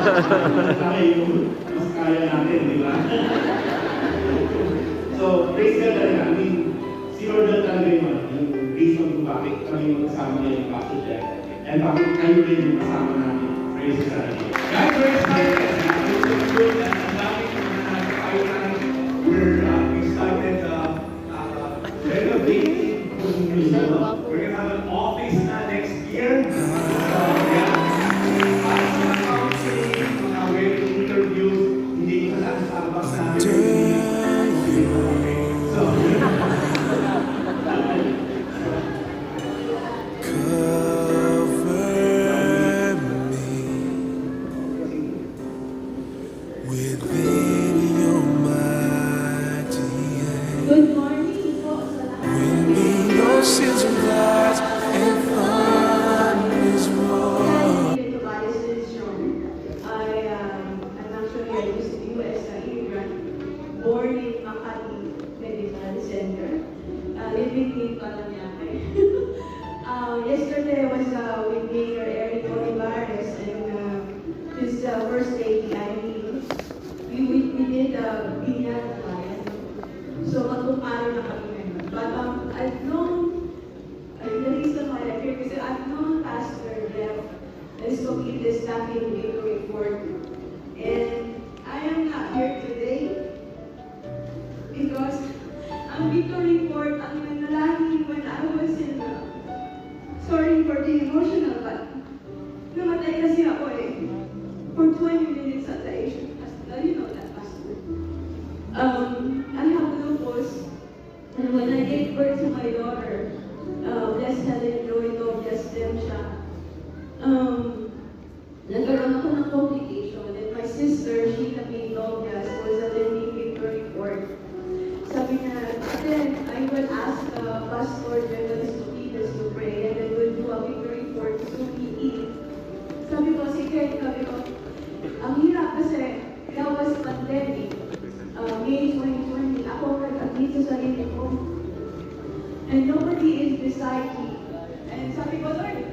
Mas kaya natin, di ba? So, praise God talaga. I mean, si Lord lang talaga yung reason kung bakit kami magkasama ngayon ng Pastor Jeff. And bakit kayo rin yung kasama namin. Praise God. Guys, we're excited. It's good that ang daming tayo na we're excited renovating. We're gonna have an office na next year. Yeah. Para sa mga counseling, mga wedding interviews, hindi ko na sa Starbucks namin. So, within your mighty hand. Good morning po sa lahat. When the oceans rise and thunders roar. To Tobias Lindstrom. I'm actually a US immigrant, born in Makati Medical Center. Living in Paranaque. Yesterday I was with Mayor Eric Olivares and his first lady, Irene. We did Binyan Bayan. So magkumpara na kami ngayon. But I've known, the reason why I'm here is I've known Pastor Jeff is to keep this back in Victory Fort. And I am not here today because ang Victory Fort, ang nanalangin when I was in, sorry for being emotional, but namatay kasi ako for 20 minutes at the Asian Hospital. You know that, Pastor. I have lupus, and when I gave birth to my daughter, bless Helen Loito, bless them siya, nagkaroon ako ng complication, and my sister, Sheila Pindogas, was attending Victory Fort. Sabi niya, then I will ask Pastor General Estupides to pray, and then we'll do a Victory Fort so we eat. Sabi ko, sige, sabi ko, ang hirap kasi that was pandemic. May 2020, ako nag-admit sa sarili ko. And nobody is beside me. And sabi ko, Lord,